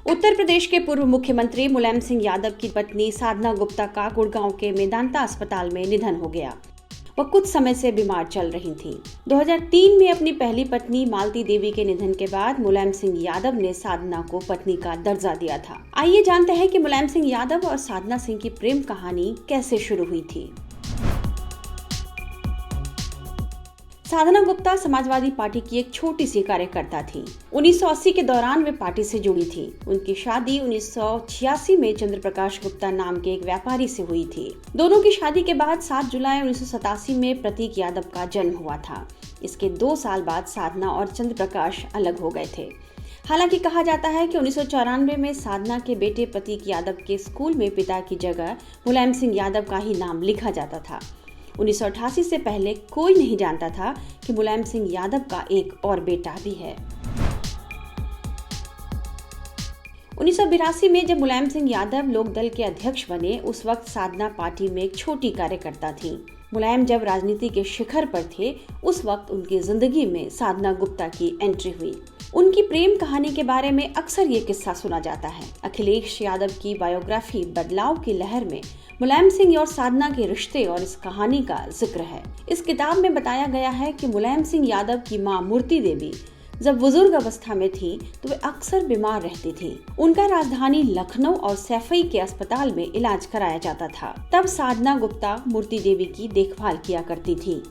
उत्तर प्रदेश के पूर्व मुख्यमंत्री मुलायम सिंह यादव की पत्नी साधना गुप्ता का गुड़गांव के मेदांता अस्पताल में निधन हो गया। वह कुछ समय से बीमार चल रही थीं। 2003 में अपनी पहली पत्नी मालती देवी के निधन के बाद मुलायम सिंह यादव ने साधना को पत्नी का दर्जा दिया था। आइए जानते हैं कि मुलायम सिंह यादव और साधना सिंह की प्रेम कहानी कैसे शुरू हुई थी। साधना गुप्ता समाजवादी पार्टी की एक छोटी सी कार्यकर्ता थी। 1980 के दौरान वे पार्टी से जुड़ी थी। उनकी शादी 1986 में चंद्र प्रकाश गुप्ता नाम के एक व्यापारी से हुई थी। दोनों की शादी के बाद 7 जुलाई 1987 में प्रतीक यादव का जन्म हुआ था। इसके 2 साल बाद साधना और चंद्र प्रकाश अलग हो गए थे। हालांकि कहा जाता है कि 1994 में साधना के बेटे प्रतीक यादव के स्कूल में पिता की जगह मुलायम सिंह यादव का ही नाम लिखा जाता था। 1988 से पहले कोई नहीं जानता था कि मुलायम सिंह यादव का एक और बेटा भी है। 1982 में जब मुलायम सिंह यादव लोक दल के अध्यक्ष बने, उस वक्त साधना पार्टी में एक छोटी कार्यकर्ता थी। मुलायम जब राजनीति के शिखर पर थे, उस वक्त उनकी जिंदगी में साधना गुप्ता की एंट्री हुई। उनकी प्रेम कहानी के बारे में अक्सर ये किस्सा सुना जाता है। अखिलेश यादव की बायोग्राफी बदलाव की लहर में मुलायम सिंह और साधना के रिश्ते और इस कहानी का जिक्र है। इस किताब में बताया गया है कि मुलायम सिंह यादव की मां मूर्ति देवी जब बुजुर्ग अवस्था में थी तो वे अक्सर बीमार रहती थी। उनका राजधानी लखनऊ और सैफई के अस्पताल में इलाज कराया जाता था। तब साधना गुप्ता मूर्ति देवी की देखभाल किया करती थी।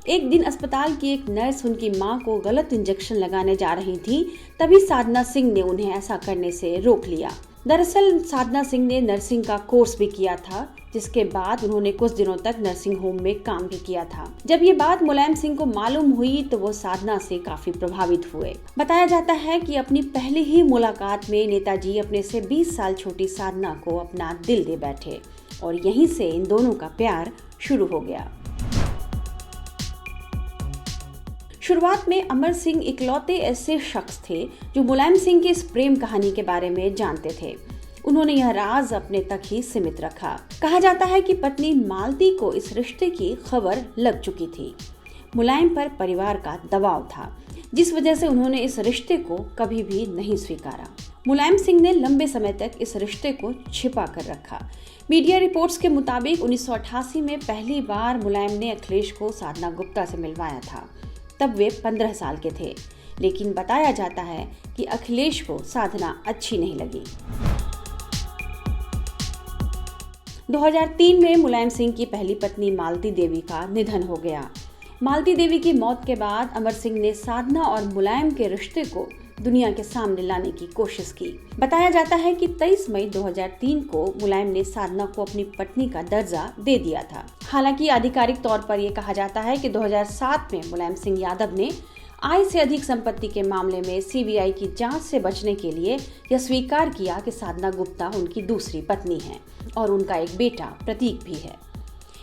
एक दिन अस्पताल की एक नर्स उनकी मां को गलत इंजेक्शन लगाने जा रही थी। तभी साधना सिंह ने उन्हें ऐसा करने से रोक लिया। दरअसल साधना सिंह ने नर्सिंग का कोर्स भी किया था, जिसके बाद उन्होंने कुछ दिनों तक नर्सिंग होम में काम भी किया था। जब ये बात मुलायम सिंह को मालूम हुई तो वो साधना से काफी प्रभावित हुए। बताया जाता है कि अपनी पहली ही मुलाकात में नेताजी अपने से 20 साल छोटी साधना को अपना दिल दे बैठे और यहीं से इन दोनों का प्यार शुरू हो गया। शुरुआत में अमर सिंह इकलौते ऐसे शख्स थे जो मुलायम सिंह की इस प्रेम कहानी के बारे में जानते थे। उन्होंने यह राज अपने तक ही सीमित रखा। कहा जाता है कि पत्नी मालती को इस रिश्ते की खबर लग चुकी थी। मुलायम पर परिवार का दबाव था, जिस वजह से उन्होंने इस रिश्ते को कभी भी नहीं स्वीकारा। मुलायम सिंह ने लंबे समय तक इस रिश्ते को छिपा कर रखा। मीडिया रिपोर्ट्स के मुताबिक 1988 में पहली बार मुलायम ने अखिलेश को साधना गुप्ता से मिलवाया था। तब वे 15 साल के थे, लेकिन बताया जाता है कि अखिलेश को साधना अच्छी नहीं लगी। 2003 में मुलायम सिंह की पहली पत्नी मालती देवी का निधन हो गया। मालती देवी की मौत के बाद अमर सिंह ने साधना और मुलायम के रिश्ते को दुनिया के सामने लाने की कोशिश की। बताया जाता है कि 23 मई 2003 को मुलायम ने साधना को अपनी पत्नी का दर्जा दे दिया था। हालांकि आधिकारिक तौर पर यह कहा जाता है कि 2007 में मुलायम सिंह यादव ने आय से अधिक संपत्ति के मामले में सीबीआई की जांच से बचने के लिए यह स्वीकार किया कि साधना गुप्ता उनकी दूसरी पत्नी है और उनका एक बेटा प्रतीक भी है।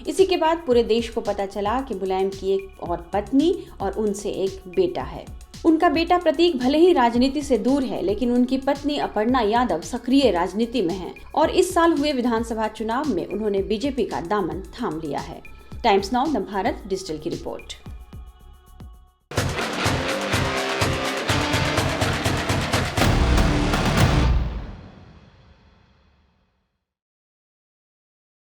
इसी के बाद पूरे देश को पता चला कि मुलायम की एक और पत्नी और उनसे एक बेटा है। उनका बेटा प्रतीक भले ही राजनीति से दूर है, लेकिन उनकी पत्नी अपर्णा यादव सक्रिय राजनीति में हैं और इस साल हुए विधानसभा चुनाव में उन्होंने बीजेपी का दामन थाम लिया है। टाइम्स नाउ नवभारत डिजिटल की रिपोर्ट।